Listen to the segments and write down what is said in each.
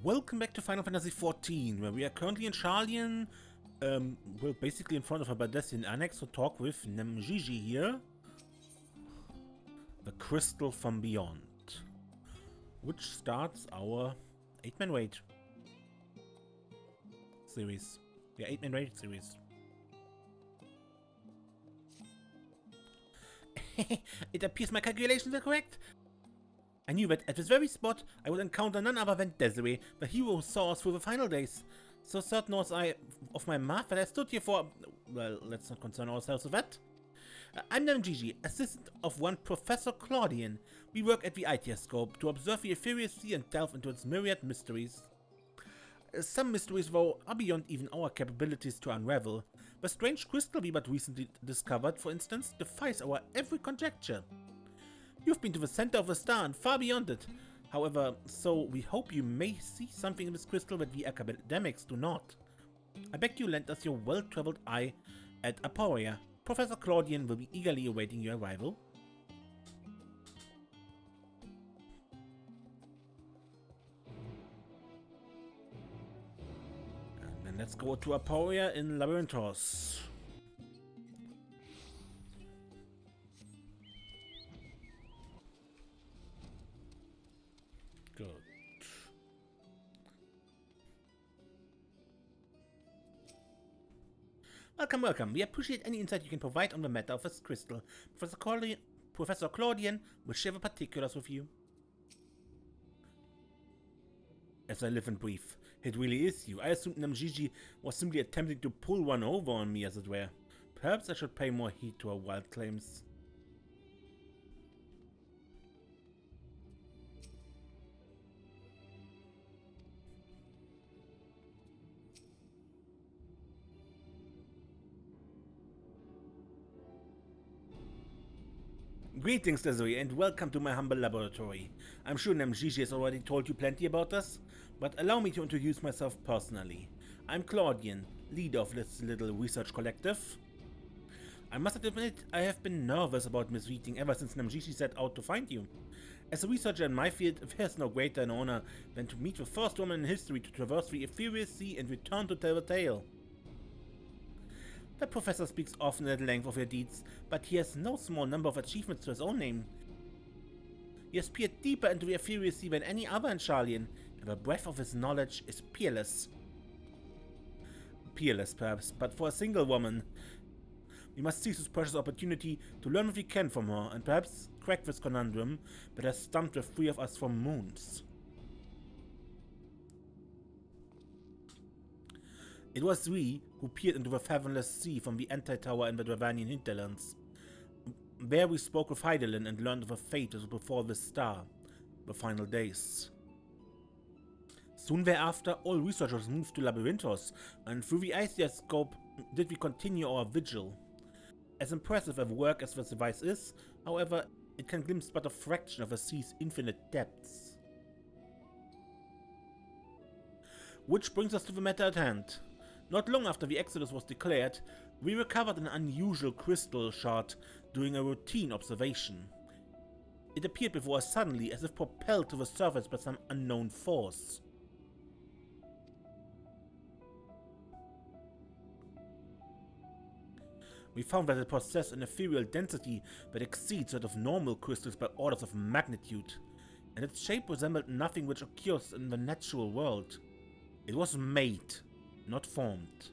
Welcome back to Final Fantasy XIV, where we are currently in Sharlayan. We're basically in front of a Badessian annex to talk with Nemjiji here. The Crystal from Beyond. Which starts our 8-man raid series. Yeah, 8-man raid series. It appears my calculations are correct. I knew that at this very spot I would encounter none other than Desiree, the hero who saw us through the final days. So certain was I of my math that I stood here for... Well, let's not concern ourselves with that. I'm Namjiji, assistant of one Professor Claudian. We work at the ITS-scope to observe the Ethereal Sea and delve into its myriad mysteries. Some mysteries, though, are beyond even our capabilities to unravel. The strange crystal we but recently discovered, for instance, defies our every conjecture. You've been to the center of the star and far beyond it. However, so we hope you may see something in this crystal that we academics do not. I beg you lend us your well-traveled eye at Amaurot. Professor Claudian will be eagerly awaiting your arrival. And then let's go to Amaurot in Labyrinthos. Good. Welcome. We appreciate any insight you can provide on the matter of this crystal. Professor Claudian will share the particulars with you. As I live and breathe, it really is you. I assumed Namjiji was simply attempting to pull one over on me, as it were. Perhaps I should pay more heed to her wild claims. Greetings, Desiree, and welcome to my humble laboratory. I'm sure Namjiji has already told you plenty about us, but allow me to introduce myself personally. I'm Claudian, leader of this little research collective. I must admit, I have been nervous about misreading ever since Namjiji set out to find you. As a researcher in my field, there's no greater an honor than to meet the first woman in history to traverse the Ethereal Sea and return to tell the tale. The professor speaks often at length of your deeds, but he has no small number of achievements to his own name. He has peered deeper into the Ethereal Sea than any other in Sharlayan, and the breadth of his knowledge is peerless. Peerless, perhaps, but for a single woman. We must seize this precious opportunity to learn what we can from her, and perhaps crack this conundrum that has stumped the three of us for moons. It was we who peered into the fathomless sea from the anti-tower in the Dravanian hinterlands. There we spoke with Heidelin and learned of the fate that was before this star, the final days. Soon thereafter, all researchers moved to Labyrinthos, and through the ITS-scope did we continue our vigil. As impressive a work as this device is, however, it can glimpse but a fraction of the sea's infinite depths. Which brings us to the matter at hand. Not long after the Exodus was declared, we recovered an unusual crystal shard during a routine observation. It appeared before us suddenly, as if propelled to the surface by some unknown force. We found that it possessed an ethereal density that exceeds that of normal crystals by orders of magnitude, and its shape resembled nothing which occurs in the natural world. It was made, not formed.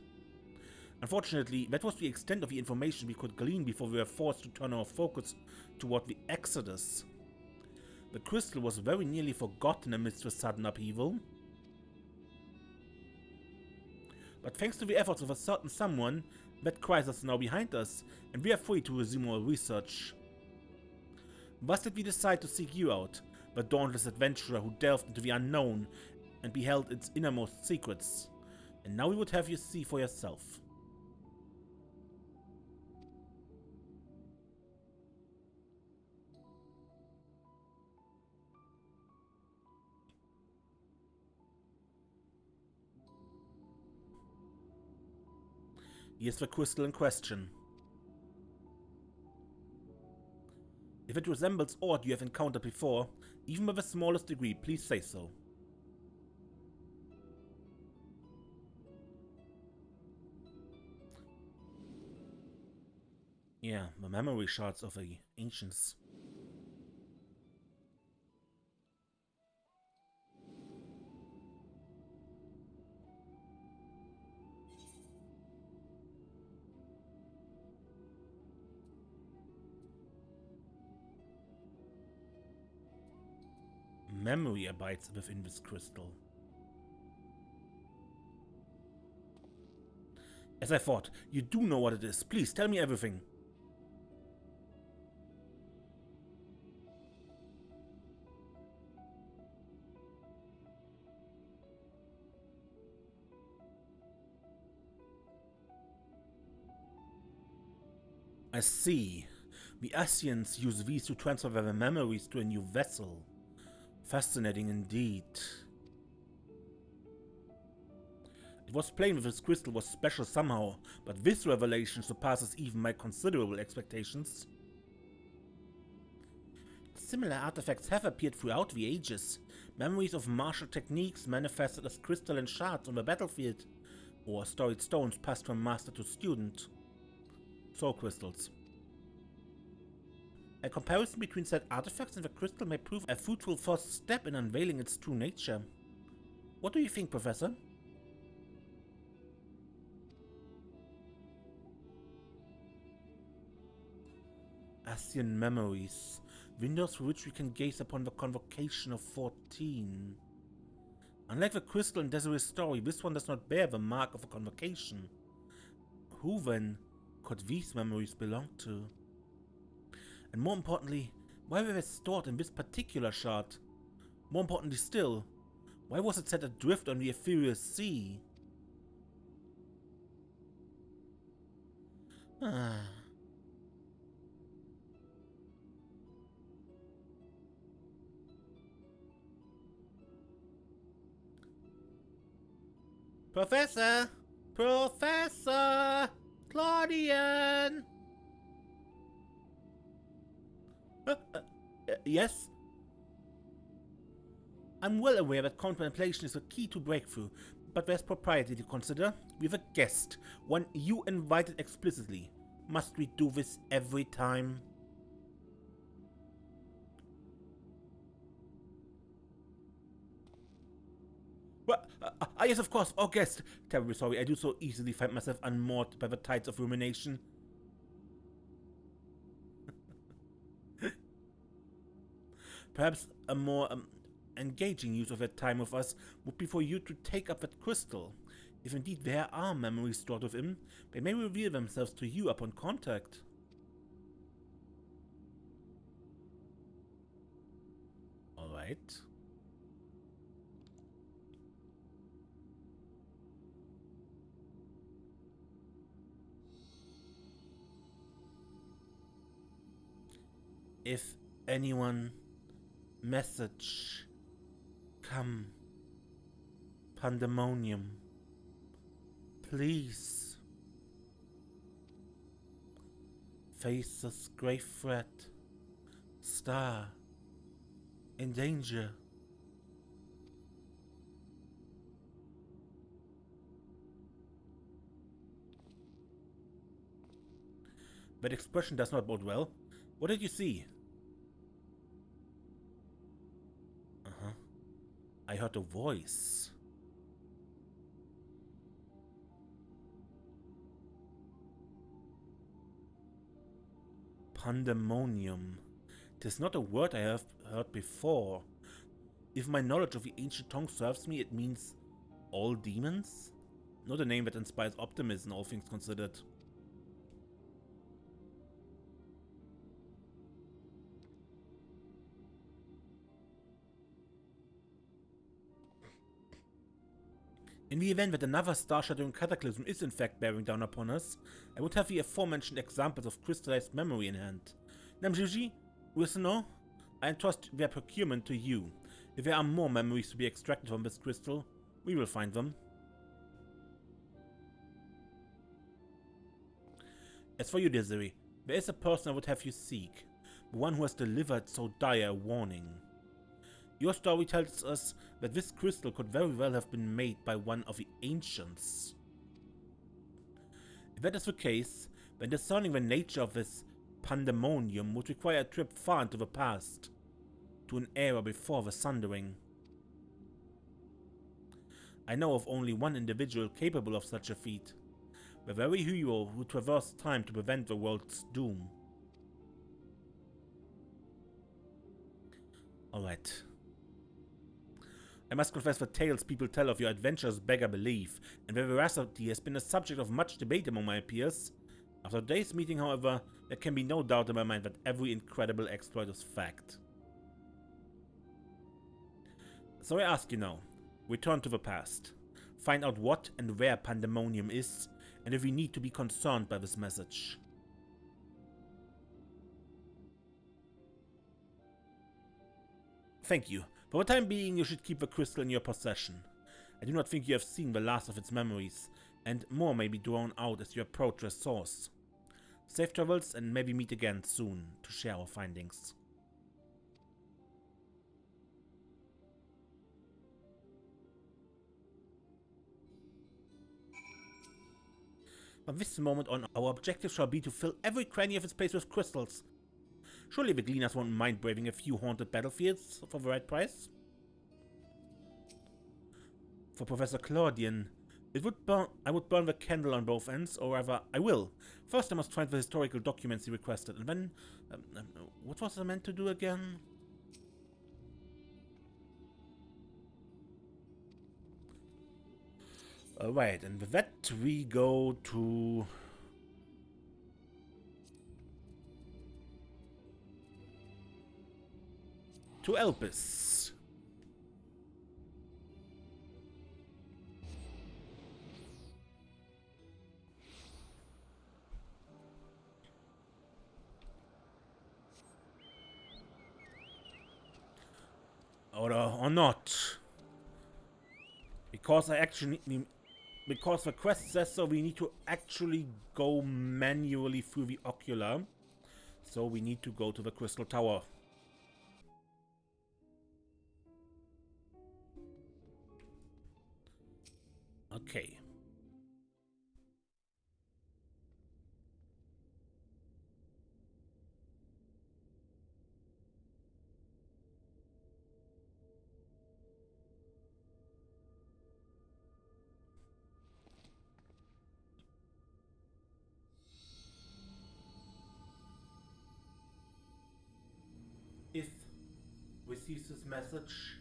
Unfortunately, that was the extent of the information we could glean before we were forced to turn our focus toward the Exodus. The crystal was very nearly forgotten amidst the sudden upheaval. But thanks to the efforts of a certain someone, that crisis is now behind us, and we are free to resume our research. Thus did we decide to seek you out, the dauntless adventurer who delved into the unknown and beheld its innermost secrets. And now we would have you see for yourself. Here's the crystal in question. If it resembles aught you have encountered before, even by the smallest degree, please say so. Yeah, the memory shards of the ancients. Memory abides within this crystal. As I thought, you do know what it is. Please tell me everything. I see. The Asians use these to transfer their memories to a new vessel. Fascinating indeed. It was plain that this crystal was special somehow, but this revelation surpasses even my considerable expectations. Similar artifacts have appeared throughout the ages. Memories of martial techniques manifested as crystalline shards on the battlefield, or storied stones passed from master to student. Soul crystals. A comparison between said artifacts and the crystal may prove a fruitful first step in unveiling its true nature. What do you think, Professor? Asian memories. Windows through which we can gaze upon the convocation of 14. Unlike the crystal in Desiree's story, this one does not bear the mark of a convocation. Who then could these memories belong to? And more importantly, why were they stored in this particular shard? More importantly still, why was it set adrift on the ethereal sea? Professor! Professor! Claudian! Yes? I'm well aware that contemplation is the key to breakthrough, but there's propriety to consider. We have a guest, one you invited explicitly. Must we do this every time? Well, yes, of course, our guest. Terribly sorry, I do so easily find myself unmoored by the tides of rumination. Perhaps a more engaging use of that time with us would be for you to take up that crystal. If indeed there are memories stored within, they may reveal themselves to you upon contact. Alright. If anyone message come Pandemonium, please face this grave threat, star in danger. That expression does not bode well. What did you see? I heard a voice. Pandemonium. 'Tis not a word I have heard before. If my knowledge of the ancient tongue serves me, it means all demons? Not a name that inspires optimism, all things considered. In the event that another star-shadowing cataclysm is in fact bearing down upon us, I would have the aforementioned examples of crystallized memory in hand. Namjuji, Wisano, I entrust their procurement to you. If there are more memories to be extracted from this crystal, we will find them. As for you, Desiree, there is a person I would have you seek, the one who has delivered so dire a warning. Your story tells us that this crystal could very well have been made by one of the ancients. If that is the case, when discerning the nature of this pandemonium would require a trip far into the past, to an era before the Sundering. I know of only one individual capable of such a feat, the very hero who traversed time to prevent the world's doom. Alright. I must confess that tales people tell of your adventures beggar belief, and their veracity has been a subject of much debate among my peers. After today's meeting, however, there can be no doubt in my mind that every incredible exploit is fact. So I ask you now, return to the past. Find out what and where Pandemonium is, and if we need to be concerned by this message. Thank you. For the time being, you should keep the crystal in your possession. I do not think you have seen the last of its memories, and more may be drawn out as you approach the source. Safe travels, and maybe meet again soon to share our findings. From this moment on, our objective shall be to fill every cranny of its place with crystals. Surely the Gleaners won't mind braving a few haunted battlefields for the right price? For Professor Claudian, I would burn the candle on both ends, or rather, I will. First I must find the historical documents he requested, and then... what was I meant to do again? Alright, and with that we go to... Elpis. Or not. Because because the quest says so, we need to actually go manually through the ocular. So we need to go to the Crystal Tower. Okay. If receives this message.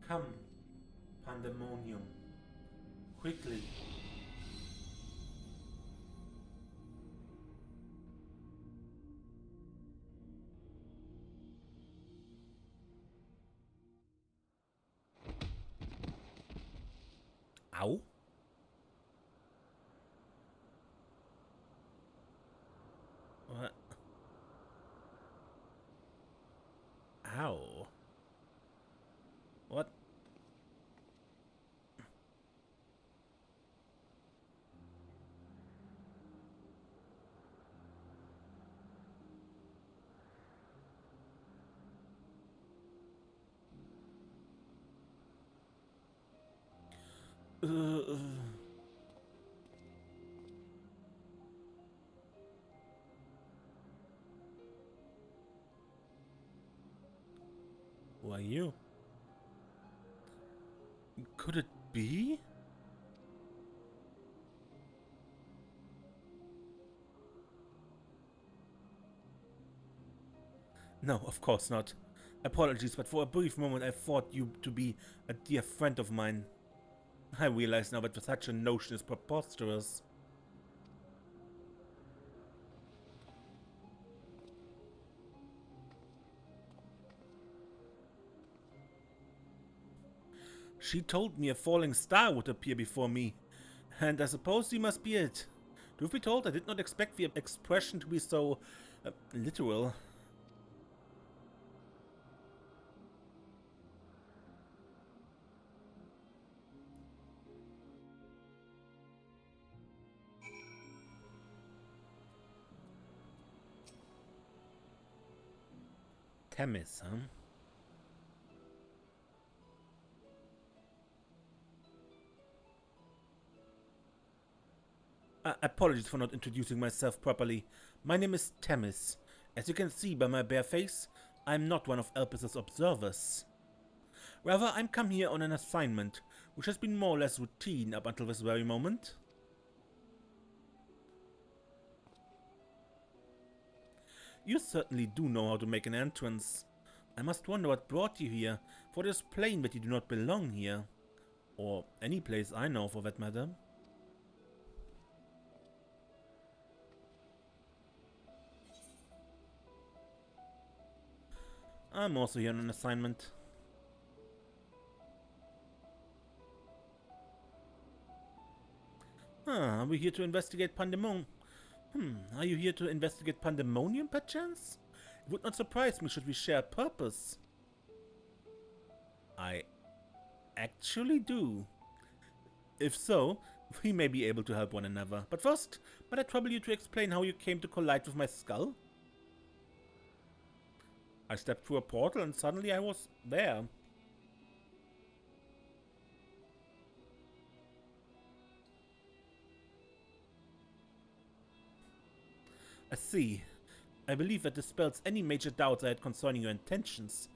Come, Pandemonium, quickly. Ow. What? Ow. What? Who are you? Could it be? No, of course not. Apologies, but for a brief moment I thought you to be a dear friend of mine. I realize now that such a notion is preposterous. She told me a falling star would appear before me, and I suppose you must be it. Truth be told, I did not expect the expression to be so literal. Themis, huh? Apologies for not introducing myself properly. My name is Themis. As you can see by my bare face, I'm not one of Elpis's observers. Rather, I'm come here on an assignment, which has been more or less routine up until this very moment. You certainly do know how to make an entrance. I must wonder what brought you here, for it is plain that you do not belong here. Or any place I know, for that matter. I'm also here on an assignment. Are we here to investigate Pandemonium? Are you here to investigate Pandemonium, perchance? It would not surprise me should we share a purpose. I actually do. If so, we may be able to help one another. But first, might I trouble you to explain how you came to collide with my skull? I stepped through a portal and suddenly I was there. I see. I believe that dispels any major doubts I had concerning your intentions.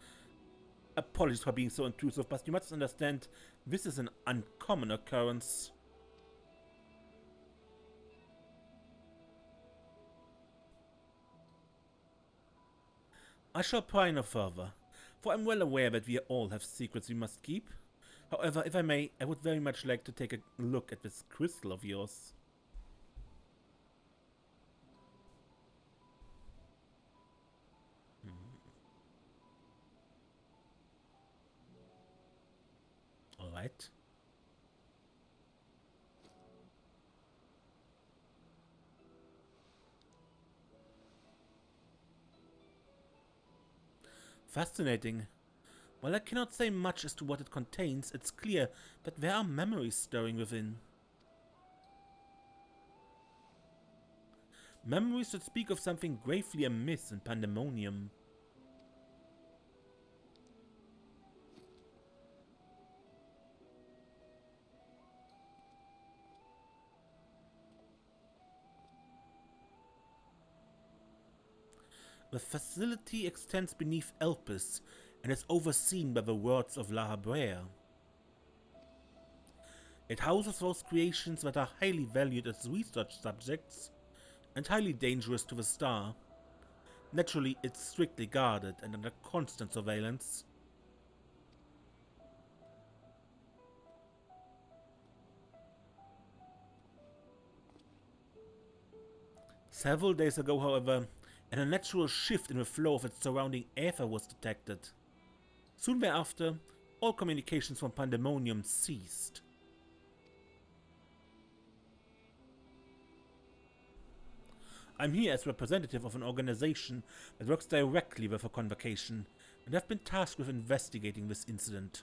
Apologies for being so intrusive, but you must understand, this is an uncommon occurrence. I shall pry no further, for I'm well aware that we all have secrets we must keep. However, if I may, I would very much like to take a look at this crystal of yours. Alright. Fascinating. While I cannot say much as to what it contains, it's clear that there are memories stirring within. Memories that speak of something gravely amiss in Pandemonium. The facility extends beneath Elpis and is overseen by the words of La Habrea. It houses those creations that are highly valued as research subjects and highly dangerous to the star. Naturally, it's strictly guarded and under constant surveillance. Several days ago, however, an unnatural shift in the flow of its surrounding ether was detected. Soon thereafter, all communications from Pandemonium ceased. I'm here as representative of an organization that works directly with a convocation, and have been tasked with investigating this incident.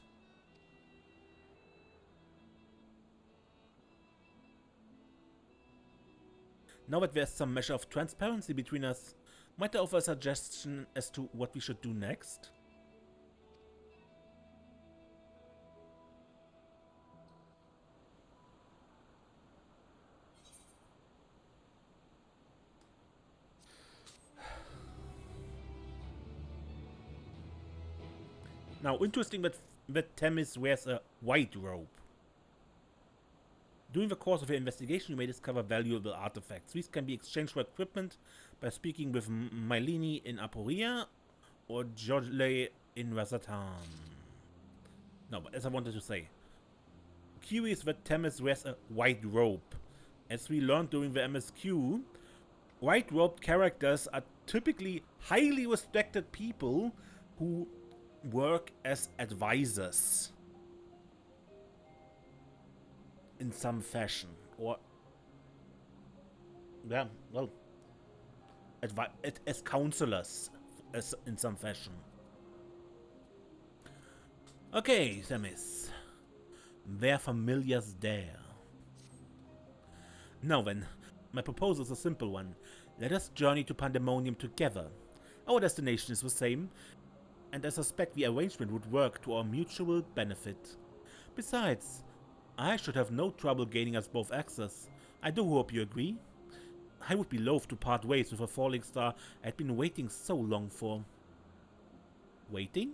Now that there's some measure of transparency between us, might I offer a suggestion as to what we should do next? Now, interesting that Themis wears a white robe. During the course of your investigation, you may discover valuable artifacts. These can be exchanged for equipment by speaking with Mylene in Aporia or Jorle in Razatan. No, but as I wanted to say, curious that Themis wears a white robe. As we learned during the MSQ, white-robed characters are typically highly respected people who work as advisors in some fashion, or yeah, well, as counselors, as in some fashion. Okay, Themis, their familiars there. Now then, my proposal is a simple one. Let us journey to Pandemonium together. Our destination is the same. and I suspect the arrangement would work to our mutual benefit. Besides, I should have no trouble gaining us both access. I do hope you agree. I would be loath to part ways with a falling star I had been waiting so long for. Waiting?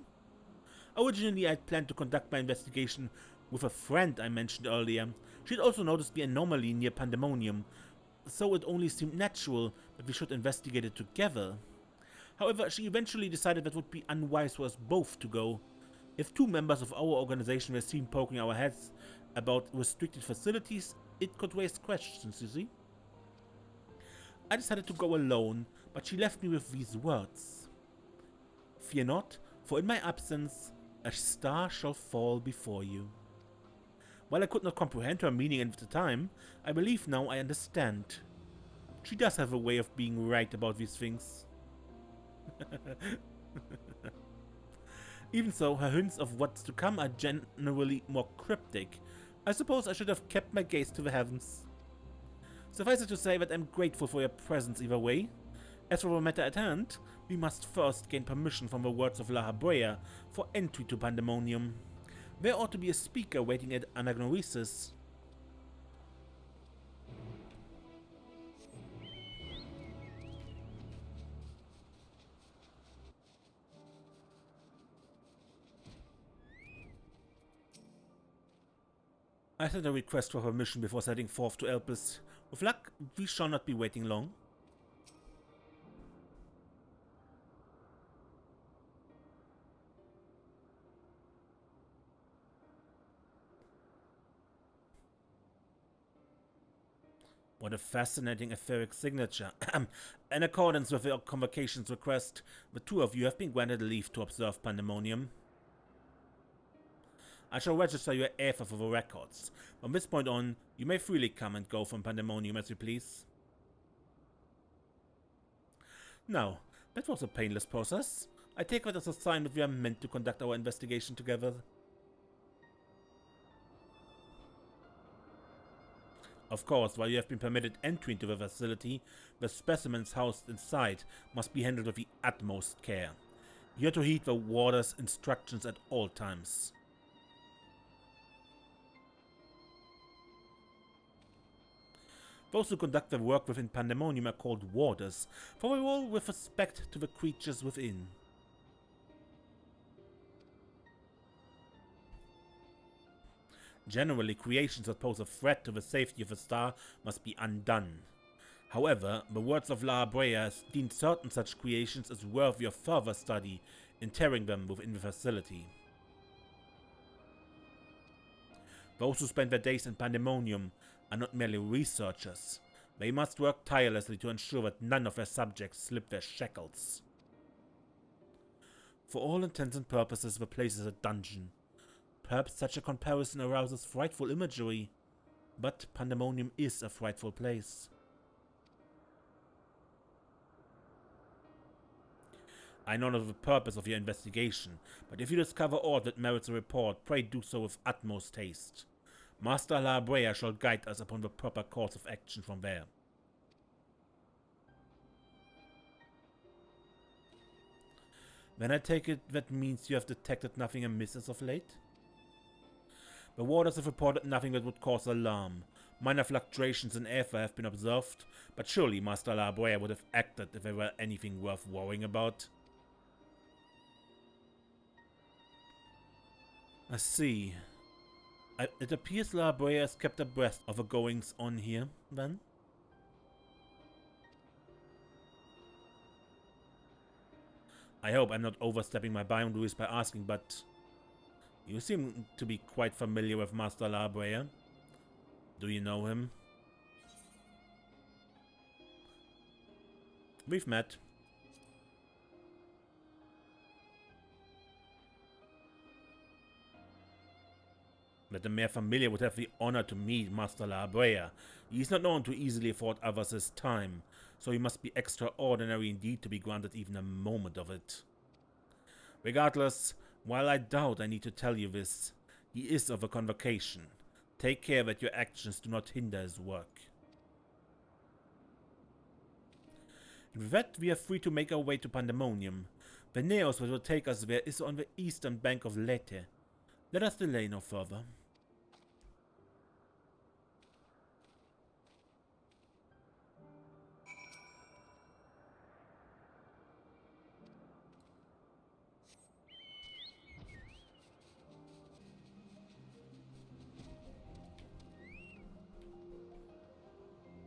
Originally, I had planned to conduct my investigation with a friend I mentioned earlier. She had also noticed the anomaly near Pandemonium, so it only seemed natural that we should investigate it together. However, she eventually decided that it would be unwise for us both to go. If two members of our organization were seen poking our heads about restricted facilities, it could raise questions, you see. I decided to go alone, but she left me with these words. Fear not, for in my absence, a star shall fall before you. While I could not comprehend her meaning at the time, I believe now I understand. She does have a way of being right about these things. Even so, her hints of what's to come are generally more cryptic. I suppose I should have kept my gaze to the heavens. Suffice it to say that I'm grateful for your presence either way. As for the matter at hand, we must first gain permission from the words of La Habrea for entry to Pandemonium. There ought to be a speaker waiting at Anagnoresis. I sent a request for permission before setting forth to Elpis. With luck, we shall not be waiting long. What a fascinating etheric signature. In accordance with your convocation's request, the two of you have been granted leave to observe Pandemonium. I shall register your Aether for the records. From this point on, you may freely come and go from Pandemonium as you please. Now, that was a painless process. I take that as a sign that we are meant to conduct our investigation together. Of course, while you have been permitted entry into the facility, the specimens housed inside must be handled with the utmost care. You are to heed the warder's instructions at all times. Those who conduct their work within Pandemonium are called warders, for they rule with respect to the creatures within. Generally, creations that pose a threat to the safety of a star must be undone. However, the words of La Habrea deemed certain such creations as worthy of further study, interring them within the facility. Those who spend their days in Pandemonium are not merely researchers. They must work tirelessly to ensure that none of their subjects slip their shackles. For all intents and purposes, the place is a dungeon. Perhaps such a comparison arouses frightful imagery, but Pandemonium is a frightful place. I know not the purpose of your investigation, but if you discover aught that merits a report, pray do so with utmost haste. Master La Habrea shall guide us upon the proper course of action from there. Then I take it that means you have detected nothing amiss as of late? The warders have reported nothing that would cause alarm. Minor fluctuations in aether have been observed, but surely Master La Habrea would have acted if there were anything worth worrying about. I see. It appears La Habrea has kept abreast of the goings-on here, then? I hope I'm not overstepping my boundaries by asking, but you seem to be quite familiar with Master La Habrea. Do you know him? We've met. That the mere familiar would have the honor to meet Master La Habrea. He is not known to easily afford others his time, so he must be extraordinary indeed to be granted even a moment of it. Regardless, while I doubt I need to tell you this, he is of a convocation. Take care that your actions do not hinder his work. And with that, we are free to make our way to Pandemonium. The Neos that will take us there is on the eastern bank of Leyte. Let us delay no further.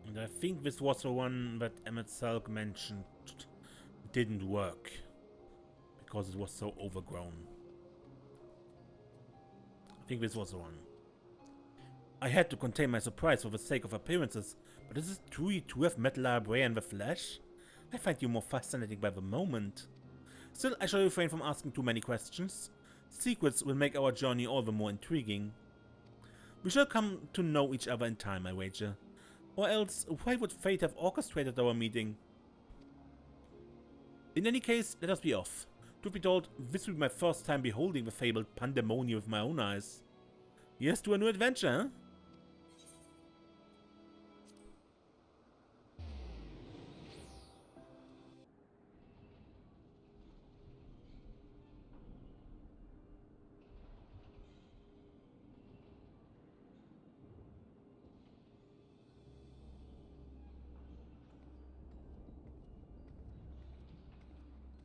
And I think this was the one that Emmett Salk mentioned didn't work because it was so overgrown. I think this was the one. I had to contain my surprise for the sake of appearances, but is it true you two have met Larbre in the flesh? I find you more fascinating by the moment. Still, I shall refrain from asking too many questions. Secrets will make our journey all the more intriguing. We shall come to know each other in time, I wager. Or else, why would fate have orchestrated our meeting? In any case, let us be off. Truth be told, this will be my first time beholding the fabled Pandemonium with my own eyes. Here's to a new adventure, huh?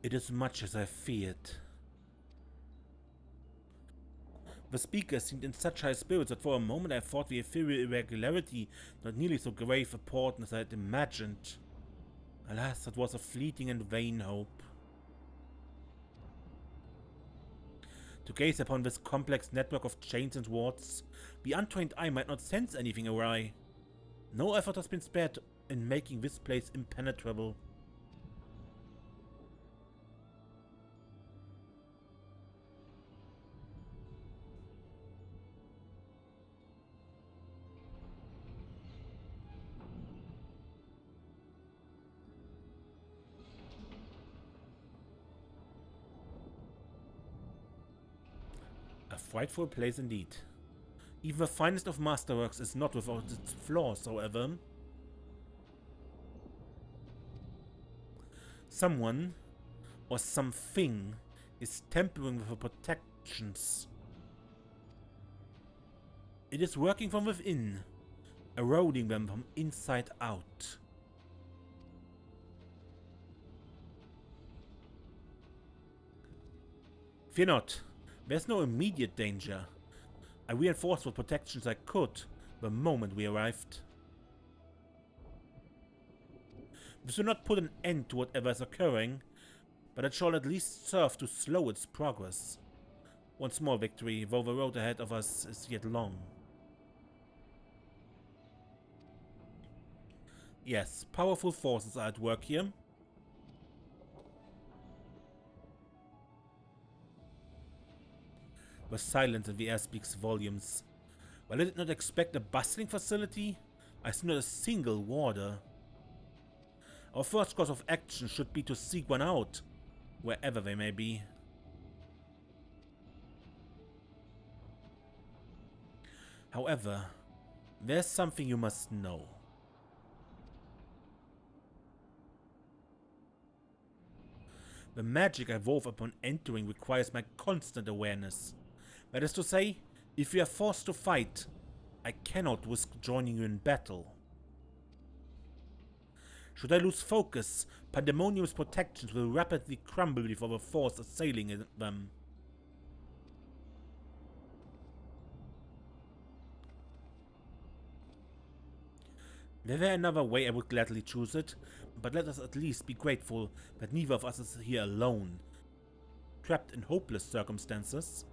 It is much as I feared. The speaker seemed in such high spirits that for a moment I thought the ethereal irregularity not nearly so grave a portent as I had imagined. Alas, that was a fleeting and vain hope. To gaze upon this complex network of chains and wards, the untrained eye might not sense anything awry. No effort has been spared in making this place impenetrable. A frightful place indeed. Even the finest of masterworks is not without its flaws, however. Someone, or something, is tampering with the protections. It is working from within, eroding them from inside out. Fear not. There's no immediate danger. I reinforced what protections I could the moment we arrived. This will not put an end to whatever is occurring, but it shall at least serve to slow its progress. One small victory, though the road ahead of us is yet long. Yes, powerful forces are at work here. The silence in the air speaks volumes. While I did not expect a bustling facility, I see not a single warder. Our first course of action should be to seek one out, wherever they may be. However, there's something you must know. The magic I wove upon entering requires my constant awareness. That is to say, if we are forced to fight, I cannot risk joining you in battle. Should I lose focus, Pandemonium's protections will rapidly crumble before the force assailing them. Were there another way, I would gladly choose it, but let us at least be grateful that neither of us is here alone, trapped in hopeless circumstances.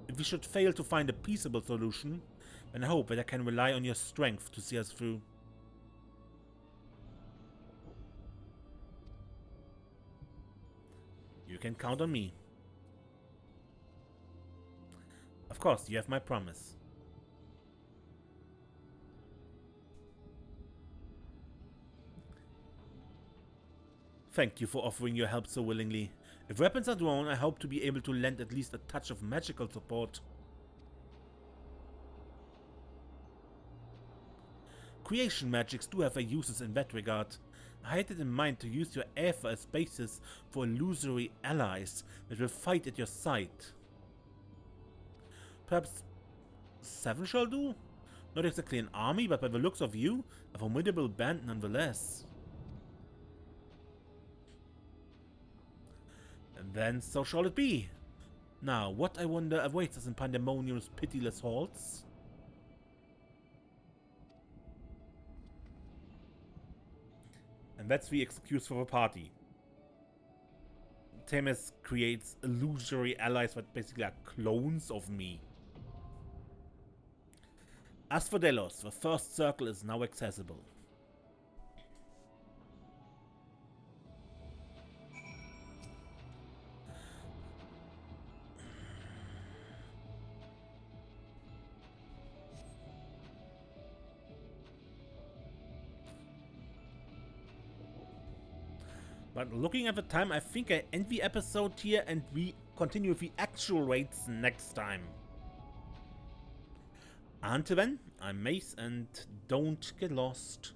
If we should fail to find a peaceable solution, then I hope that I can rely on your strength to see us through. You can count on me. Of course, you have my promise. Thank you for offering your help so willingly. If weapons are drawn, I hope to be able to lend at least a touch of magical support. Creation magics do have their uses in that regard. I had it in mind to use your Aether as basis for illusory allies that will fight at your side. Perhaps 7 shall do? Not exactly an army, but by the looks of you, a formidable band nonetheless. And then so shall it be. Now, what I wonder awaits us in Pandemonium's pitiless halls? And that's the excuse for the party. Themis creates illusory allies that basically are clones of me. Asphodelos, the first circle is now accessible. But looking at the time, I think I end the episode here and we continue with the actual raids next time. Until then, I'm Mace and don't get lost.